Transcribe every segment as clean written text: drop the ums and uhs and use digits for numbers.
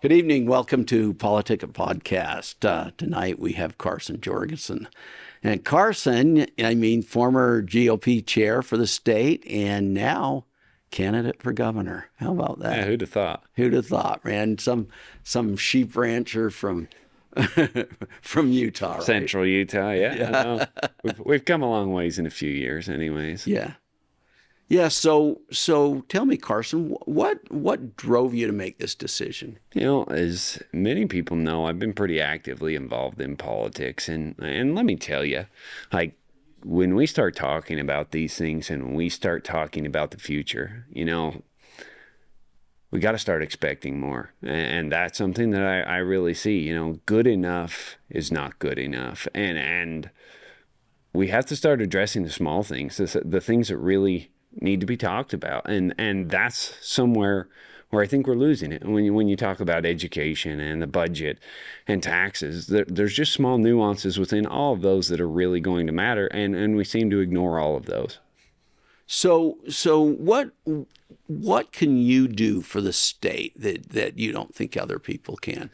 Good evening. Welcome to PoliticIt podcast. Tonight we have Carson Jorgensen. And Carson, former GOP chair for the state and now candidate for governor. How about that? Yeah, who'd have thought? Who'd have thought, man? Some sheep rancher from from Utah, right? Central Utah, yeah. We've come a long ways in a few years anyways. Yeah. Yeah, so tell me, Carson, what drove you to make this decision? As many people know, I've been pretty actively involved in politics, and let me tell you, like when we start talking about these things and when we start talking about the future, we got to start expecting more, and that's something that I really see. Good enough is not good enough, and we have to start addressing the small things, the things that really need to be talked about, and that's somewhere where I think we're losing it. When you talk about education and the budget and taxes, there's just small nuances within all of those that are really going to matter, and we seem to ignore all of those. So what can you do for the state that you don't think other people can?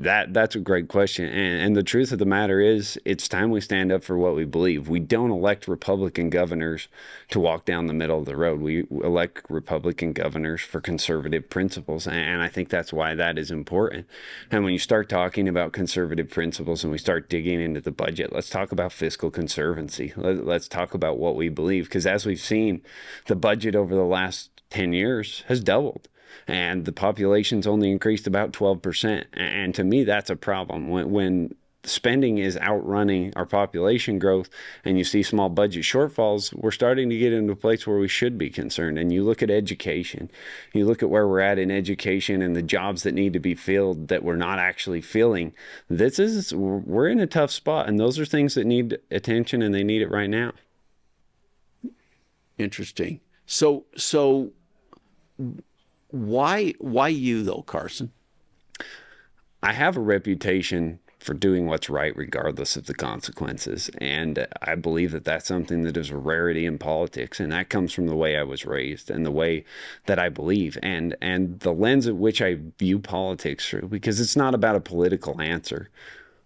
That's a great question. And the truth of the matter is, it's time we stand up for what we believe. We don't elect Republican governors to walk down the middle of the road. We elect Republican governors for conservative principles. And I think that's why that is important. And when you start talking about conservative principles and we start digging into the budget, let's talk about fiscal conservancy. Let's talk about what we believe. Because as we've seen, the budget over the last 10 years has doubled. And the population's only increased about 12%. And to me, that's a problem. When spending is outrunning our population growth and you see small budget shortfalls, we're starting to get into a place where we should be concerned. And you look at education, you look at where we're at in education and the jobs that need to be filled that we're not actually filling. We're in a tough spot. And those are things that need attention, and they need it right now. Interesting. So why you though, Carson? I have a reputation for doing what's right regardless of the consequences, and I believe that that's something that is a rarity in politics, and that comes from the way I was raised and the way that I believe and the lens at which I view politics through, because it's not about a political answer.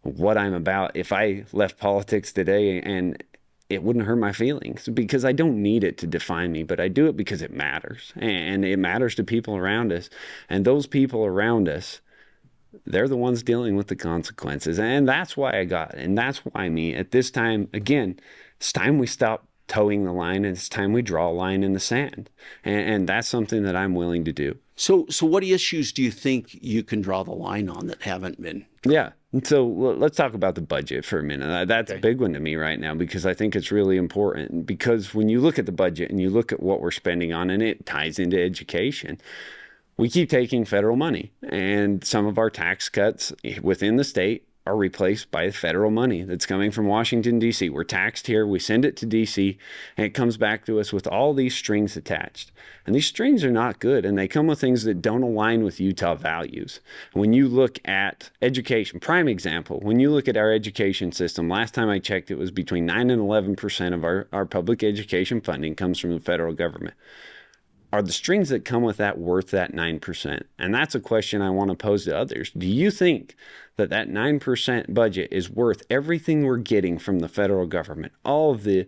What I'm about, if I left politics today, and it wouldn't hurt my feelings, because I don't need it to define me, but I do it because it matters, and it matters to people around us. And those people around us, they're the ones dealing with the consequences. And that's why I got it. And that's why me, at this time, again, it's time we stop towing the line, and it's time we draw a line in the sand. And that's something that I'm willing to do. So what issues do you think you can draw the line on that haven't been? Yeah. So let's talk about the budget for a minute. That's okay. A big one to me right now, because I think it's really important. Because when you look at the budget and you look at what we're spending on, and it ties into education, we keep taking federal money, and some of our tax cuts within the state are replaced by federal money that's coming from Washington, D.C. We're taxed here, we send it to D.C., and it comes back to us with all these strings attached. And these strings are not good, and they come with things that don't align with Utah values. When you look at education, prime example, when you look at our education system, last time I checked, it was between 9 and 11% of our public education funding comes from the federal government. Are the strings that come with that worth that 9%? And that's a question I want to pose to others. Do you think that 9% budget is worth everything we're getting from the federal government? All of the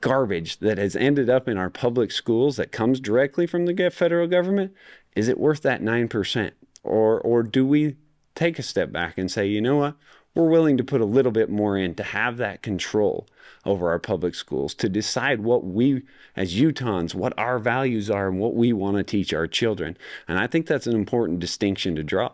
garbage that has ended up in our public schools that comes directly from the federal government, is it worth that 9%? Or do we take a step back and say, you know what? We're willing to put a little bit more in to have that control over our public schools, to decide what we, as Utahns, what our values are and what we want to teach our children. And I think that's an important distinction to draw.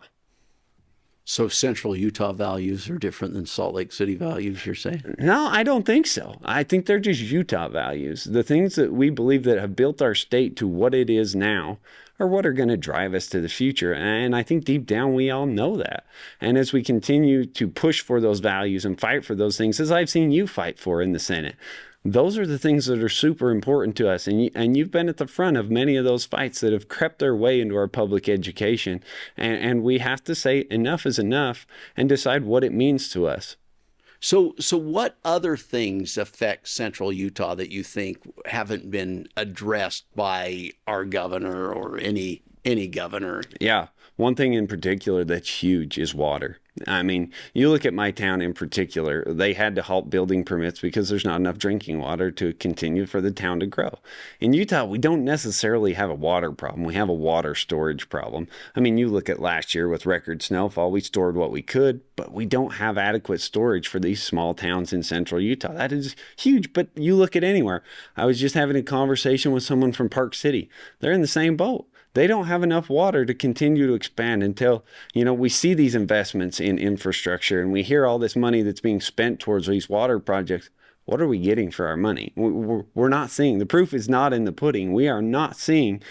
So Central Utah values are different than Salt Lake City values, you're saying? No, I don't think so. I think they're just Utah values. The things that we believe that have built our state to what it is now are what are going to drive us to the future. And I think deep down, we all know that. And as we continue to push for those values and fight for those things, as I've seen you fight for in the Senate, those are the things that are super important to us. And you've been at the front of many of those fights that have crept their way into our public education. And we have to say enough is enough and decide what it means to us. So what other things affect Central Utah that you think haven't been addressed by our governor or any any governor. Yeah. One thing in particular that's huge is water. I mean, you look at my town in particular, they had to halt building permits because there's not enough drinking water to continue for the town to grow. In Utah, we don't necessarily have a water problem. We have a water storage problem. I mean, you look at last year with record snowfall, we stored what we could, but we don't have adequate storage for these small towns in central Utah. That is huge, but you look at anywhere. I was just having a conversation with someone from Park City. They're in the same boat. They don't have enough water to continue to expand until, we see these investments in infrastructure and we hear all this money that's being spent towards these water projects. What are we getting for our money? We're not seeing. The proof is not in the pudding. We are not seeing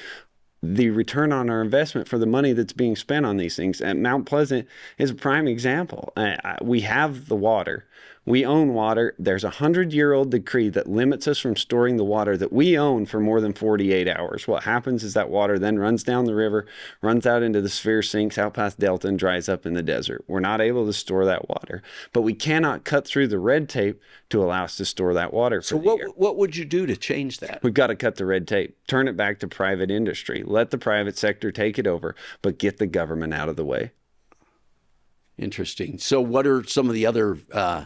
the return on our investment for the money that's being spent on these things. And Mount Pleasant is a prime example. We have the water. We own water. There's a 100-year-old decree that limits us from storing the water that we own for more than 48 hours. What happens is that water then runs down the river, runs out into the sphere, sinks out past Delta, and dries up in the desert. We're not able to store that water, but we cannot cut through the red tape to allow us to store that water for the year. What would you do to change that? We've got to cut the red tape, turn it back to private industry, let the private sector take it over, but get the government out of the way. Interesting. So what are some of the other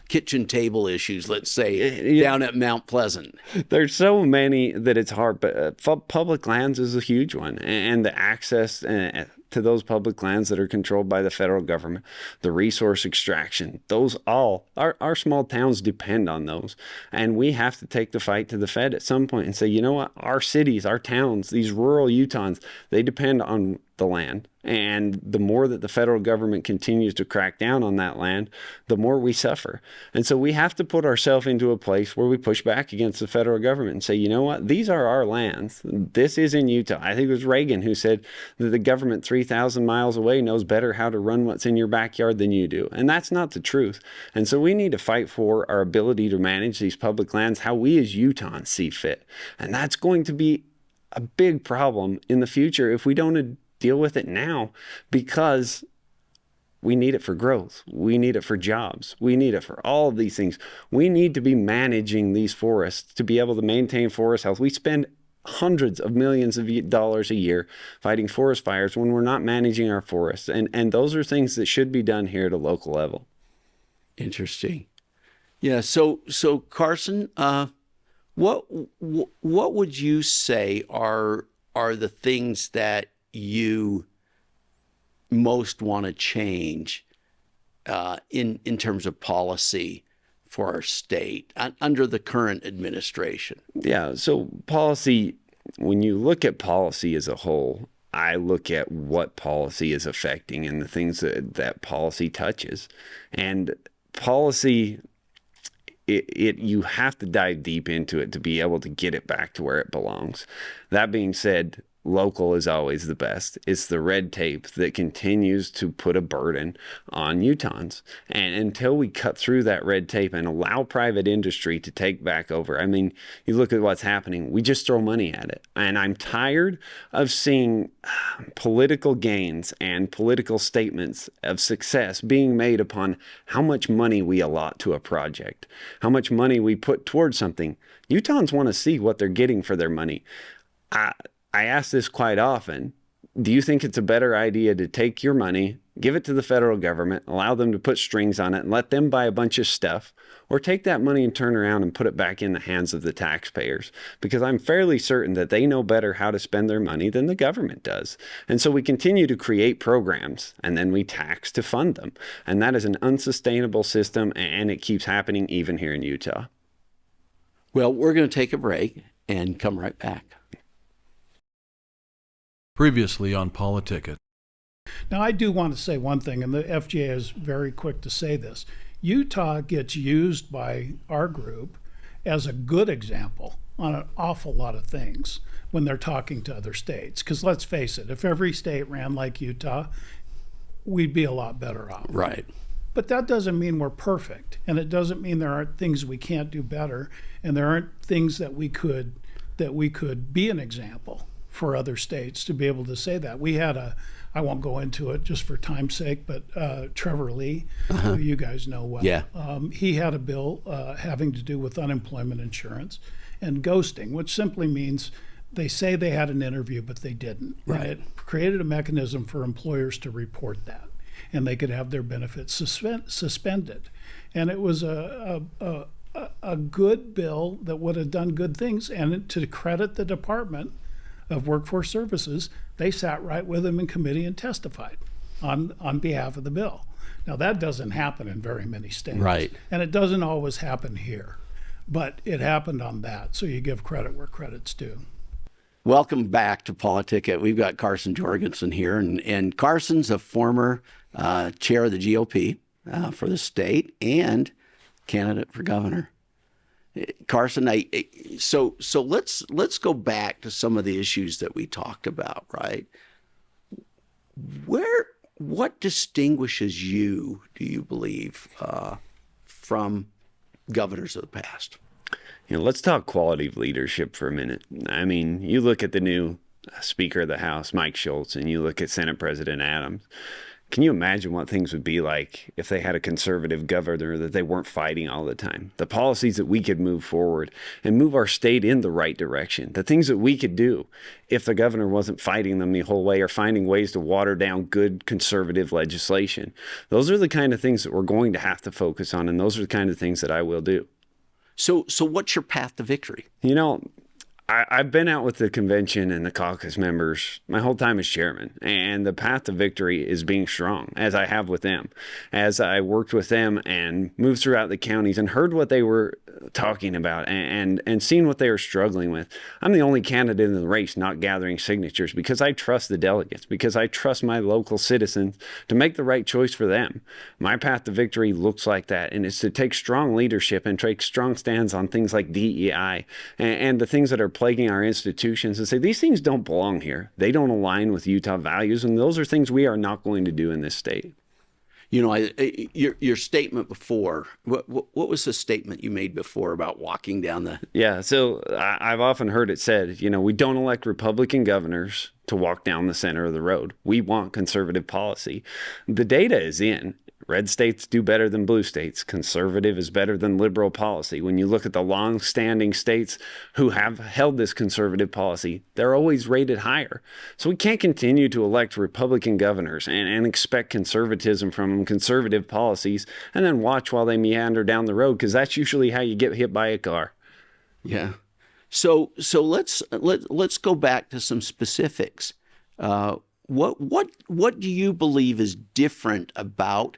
kitchen table issues, let's say, down at Mount Pleasant? There's so many that it's hard, but public lands is a huge one. And the access to those public lands that are controlled by the federal government, the resource extraction, those all, our small towns depend on those. And we have to take the fight to the Fed at some point and say, you know what, our cities, our towns, these rural Utahns, they depend on the land. And the more that the federal government continues to crack down on that land, the more we suffer. And so we have to put ourselves into a place where we push back against the federal government and say, you know what, these are our lands. This is in Utah. I think it was Reagan who said that the government 3,000 miles away knows better how to run what's in your backyard than you do. And that's not the truth. And so we need to fight for our ability to manage these public lands how we as Utahns see fit. And that's going to be a big problem in the future if we don't deal with it now, because we need it for growth. We need it for jobs. We need it for all of these things. We need to be managing these forests to be able to maintain forest health. We spend hundreds of millions of dollars a year fighting forest fires when we're not managing our forests. And those are things that should be done here at a local level. Interesting. Yeah. So Carson, what would you say are the things that you most want to change in terms of policy for our state under the current administration? Yeah, so policy, when you look at policy as a whole, I look at what policy is affecting and the things that policy touches. And policy, you have to dive deep into it to be able to get it back to where it belongs. That being said, local is always the best. It's the red tape that continues to put a burden on Utahns. And until we cut through that red tape and allow private industry to take back over, I mean, you look at what's happening, we just throw money at it. And I'm tired of seeing political gains and political statements of success being made upon how much money we allot to a project, how much money we put towards something. Utahns want to see what they're getting for their money. I ask this quite often. Do you think it's a better idea to take your money, give it to the federal government, allow them to put strings on it and let them buy a bunch of stuff, or take that money and turn around and put it back in the hands of the taxpayers? Because I'm fairly certain that they know better how to spend their money than the government does. And so we continue to create programs and then we tax to fund them. And that is an unsustainable system, and it keeps happening even here in Utah. Well, we're going to take a break and come right back. Previously on PoliticIt. Now, I do want to say one thing, and the FGA is very quick to say this. Utah gets used by our group as a good example on an awful lot of things when they're talking to other states. Because let's face it, if every state ran like Utah, we'd be a lot better off. Right. But that doesn't mean we're perfect, and it doesn't mean there aren't things we can't do better, and there aren't things that we could be an example for other states to be able to say that. We had I won't go into it just for time's sake, but Trevor Lee, who you guys know well, yeah. He had a bill having to do with unemployment insurance and ghosting, which simply means they say they had an interview, but they didn't. Right. And it created a mechanism for employers to report that, and they could have their benefits suspended. And it was a good bill that would have done good things. And to credit the Department of Workforce Services, they sat right with them in committee and testified on behalf of the bill. Now, that doesn't happen in very many states. Right. And it doesn't always happen here. But it happened on that. So you give credit where credit's due. Welcome back to PoliticIt. We've got Carson Jorgensen here, and Carson's a former chair of the GOP for the state and candidate for governor. Carson, so let's go back to some of the issues that we talked about, right? What distinguishes you, do you believe, from governors of the past? Let's talk quality of leadership for a minute. I mean, you look at the new Speaker of the House, Mike Schultz, and you look at Senate President Adams. Can you imagine what things would be like if they had a conservative governor that they weren't fighting all the time? The policies that we could move forward and move our state in the right direction, the things that we could do if the governor wasn't fighting them the whole way or finding ways to water down good conservative legislation. Those are the kind of things that we're going to have to focus on, and those are the kind of things that I will do. So what's your path to victory? I've been out with the convention and the caucus members my whole time as chairman, and the path to victory is being strong, as I have with them. As I worked with them and moved throughout the counties and heard what they were talking about and seen what they were struggling with. I'm the only candidate in the race not gathering signatures because I trust the delegates, because I trust my local citizens to make the right choice for them. My path to victory looks like that, and it's to take strong leadership and take strong stands on things like DEI and the things that are plaguing our institutions and say, these things don't belong here. They don't align with Utah values, and those are things we are not going to do in this state. Your statement before, what was the statement you made before about walking down the... Yeah, so I've often heard it said, we don't elect Republican governors to walk down the center of the road. We want conservative policy. The data is in. Red states do better than blue states. Conservative is better than liberal policy. When you look at the long-standing states who have held this conservative policy, they're always rated higher. So we can't continue to elect Republican governors and expect conservatism from them, conservative policies, and then watch while they meander down the road, because that's usually how you get hit by a car. Yeah. So let's go back to some specifics. What do you believe is different about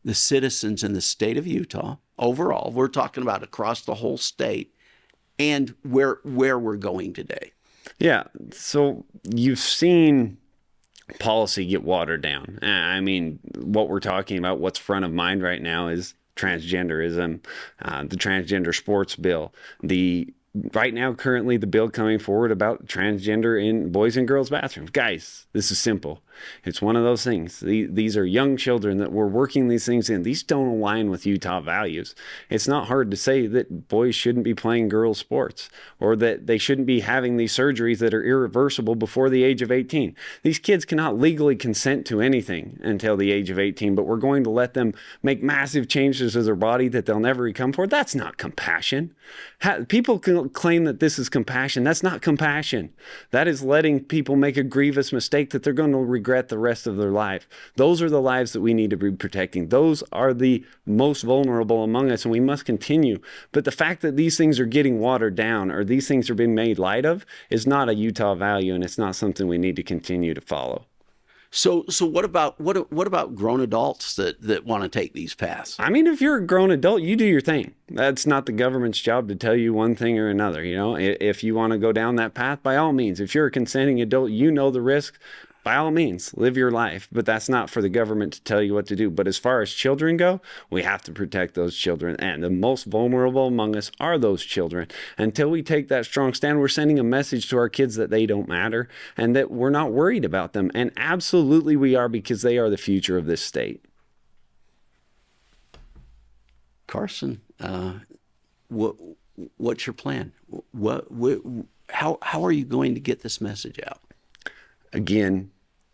the citizens in the state of Utah overall? We're talking about across the whole state, and where we're going today. Yeah. So you've seen policy get watered down. I mean, what we're talking about, what's front of mind right now is transgenderism, the transgender sports bill, right now, currently, the bill coming forward about transgender in boys and girls bathrooms. Guys, this is simple. It's one of those things. These are young children that we're working these things in. These don't align with Utah values. It's not hard to say that boys shouldn't be playing girls' sports or that they shouldn't be having these surgeries that are irreversible before the age of 18. These kids cannot legally consent to anything until the age of 18, but we're going to let them make massive changes to their body that they'll never come for. That's not compassion. People can claim that this is compassion. That's not compassion. That is letting people make a grievous mistake that they're going to regret the rest of their life. Those are the lives that we need to be protecting. Those are the most vulnerable among us, and we must continue. But the fact that these things are getting watered down or these things are being made light of is not a Utah value, and it's not something we need to continue to follow. So what about grown adults that want to take these paths? I mean, if you're a grown adult, you do your thing. That's not the government's job to tell you one thing or another. If you want to go down that path, by all means. If you're a consenting adult, you know the risk. By all means, live your life, but that's not for the government to tell you what to do. But as far as children go, we have to protect those children, and the most vulnerable among us are those children. Until we take that strong stand, we're sending a message to our kids that they don't matter and that we're not worried about them. And absolutely we are, because they are the future of this state. Carson, what's your plan? How are you going to get this message out? Again,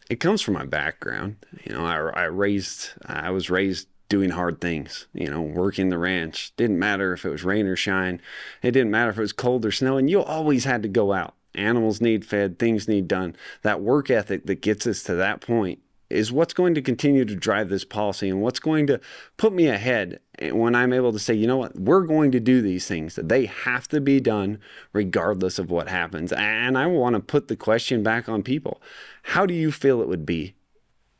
it comes from my background. I was raised doing hard things, working the ranch. Didn't matter if it was rain or shine. It didn't matter if it was cold or snow. And you always had to go out animals need fed, things need done. That work ethic that gets us to that point is what's going to continue to drive this policy and what's going to put me ahead when I'm able to say, you know what, we're going to do these things. They have to be done regardless of what happens. And I want to put the question back on people. How do you feel it would be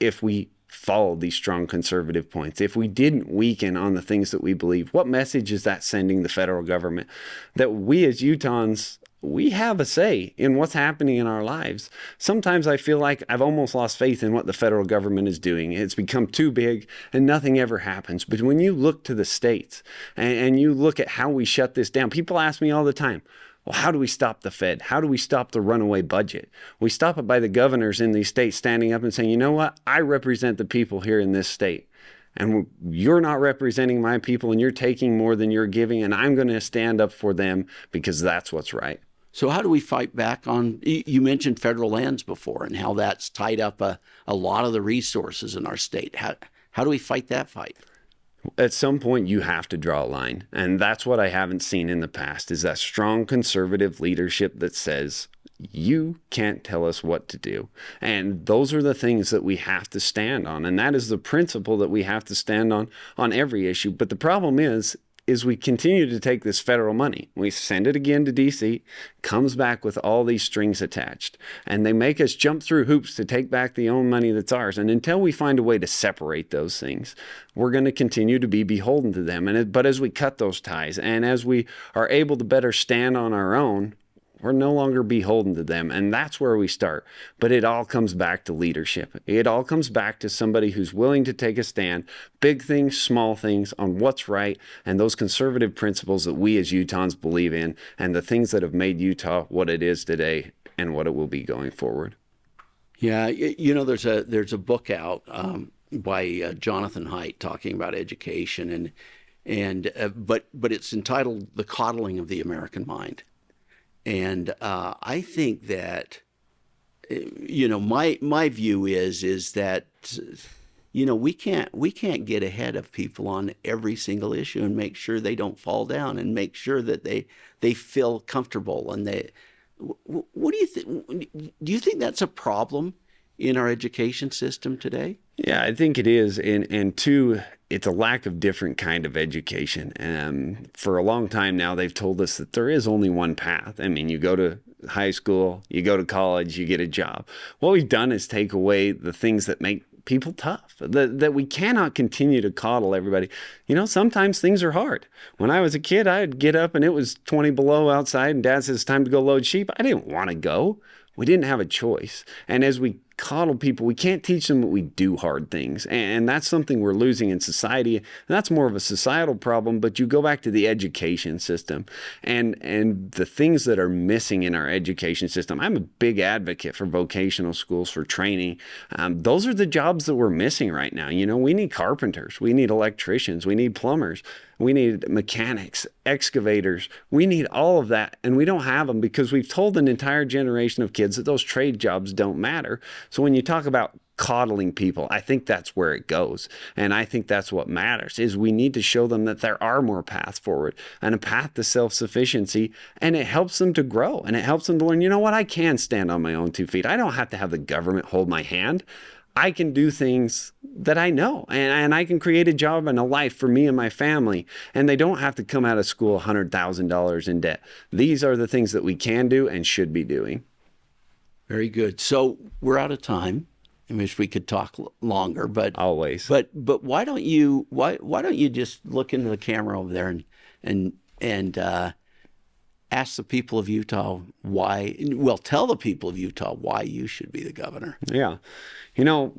if we followed these strong conservative points? If we didn't weaken on the things that we believe, what message is that sending the federal government? That we as Utahns, we have a say in what's happening in our lives. Sometimes I feel like I've almost lost faith in what the federal government is doing. It's become too big and nothing ever happens. But when you look to the states and you look at how we shut this down, people ask me all the time, well, how do we stop the Fed? How do we stop the runaway budget? We stop it by the governors in these states standing up and saying, you know what? I represent the people here in this state. And you're not representing my people and you're taking more than you're giving. And I'm going to stand up for them because that's what's right. So how do we fight back on, you mentioned federal lands before and how that's tied up a lot of the resources in our state. How do we fight that fight? At some point, you have to draw a line. And that's what I haven't seen in the past, is that strong conservative leadership that says, you can't tell us what to do. And those are the things that we have to stand on. And that is the principle that we have to stand on every issue. But the problem is we continue to take this federal money. We send it again to D.C., comes back with all these strings attached. And they make us jump through hoops to take back the own money that's ours. And until we find a way to separate those things, we're going to continue to be beholden to them. But as we cut those ties and as we are able to better stand on our own, we're no longer beholden to them. And that's where we start. But it all comes back to leadership. It all comes back to somebody who's willing to take a stand, big things, small things, on what's right, and those conservative principles that we as Utahns believe in, and the things that have made Utah what it is today and what it will be going forward. Yeah, you know, there's a book out by Jonathan Haidt talking about education, but it's entitled "The Coddling of the American Mind." And I think that, you know, my view is that, you know, we can't get ahead of people on every single issue and make sure they don't fall down and make sure that they feel comfortable. And what do you think? Do you think that's a problem in our education system today? Yeah, I think it is. And two, it's a lack of different kind of education. For a long time now, they've told us that there is only one path. I mean, you go to high school, you go to college, you get a job. What we've done is take away the things that make people tough, that we cannot continue to coddle everybody. You know, sometimes things are hard. When I was a kid, I'd get up and it was 20 below outside and Dad says it's time to go load sheep. I didn't want to go. We didn't have a choice. And as we coddle people, we can't teach them that we do hard things. And that's something we're losing in society. And that's more of a societal problem. But you go back to the education system and the things that are missing in our education system. I'm a big advocate for vocational schools, for training. Those are the jobs that we're missing right now. You know, we need carpenters. We need electricians. We need plumbers. We need mechanics, excavators. We need all of that. And we don't have them because we've told an entire generation of kids that those trade jobs don't matter. So when you talk about coddling people, I think that's where it goes. And I think that's what matters, is we need to show them that there are more paths forward and a path to self-sufficiency. And it helps them to grow and it helps them to learn, you know what, I can stand on my own 2 feet. I don't have to have the government hold my hand. I can do things that I know, and I can create a job and a life for me and my family, and they don't have to come out of school $100,000 in debt. These are the things that we can do and should be doing. Very good. So we're out of time. I wish we could talk longer, but always. But why don't you just look into the camera over there and ask the people of Utah why? Well, tell the people of Utah why you should be the governor. Yeah. You know,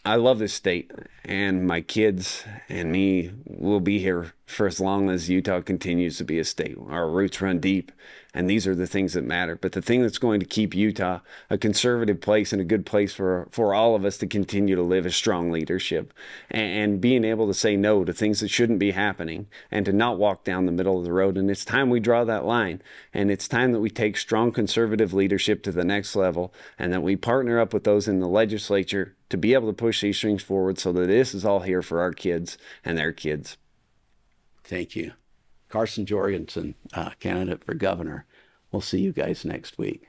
I love this state, and my kids and me will be here for as long as Utah continues to be a state. Our roots run deep, and these are the things that matter. But the thing that's going to keep Utah a conservative place and a good place for all of us to continue to live is strong leadership and being able to say no to things that shouldn't be happening and to not walk down the middle of the road. And it's time we draw that line, and it's time that we take strong conservative leadership to the next level and that we partner up with those in the legislature to be able to push these things forward so that this is all here for our kids and their kids. Thank you. Carson Jorgensen, candidate for governor. We'll see you guys next week.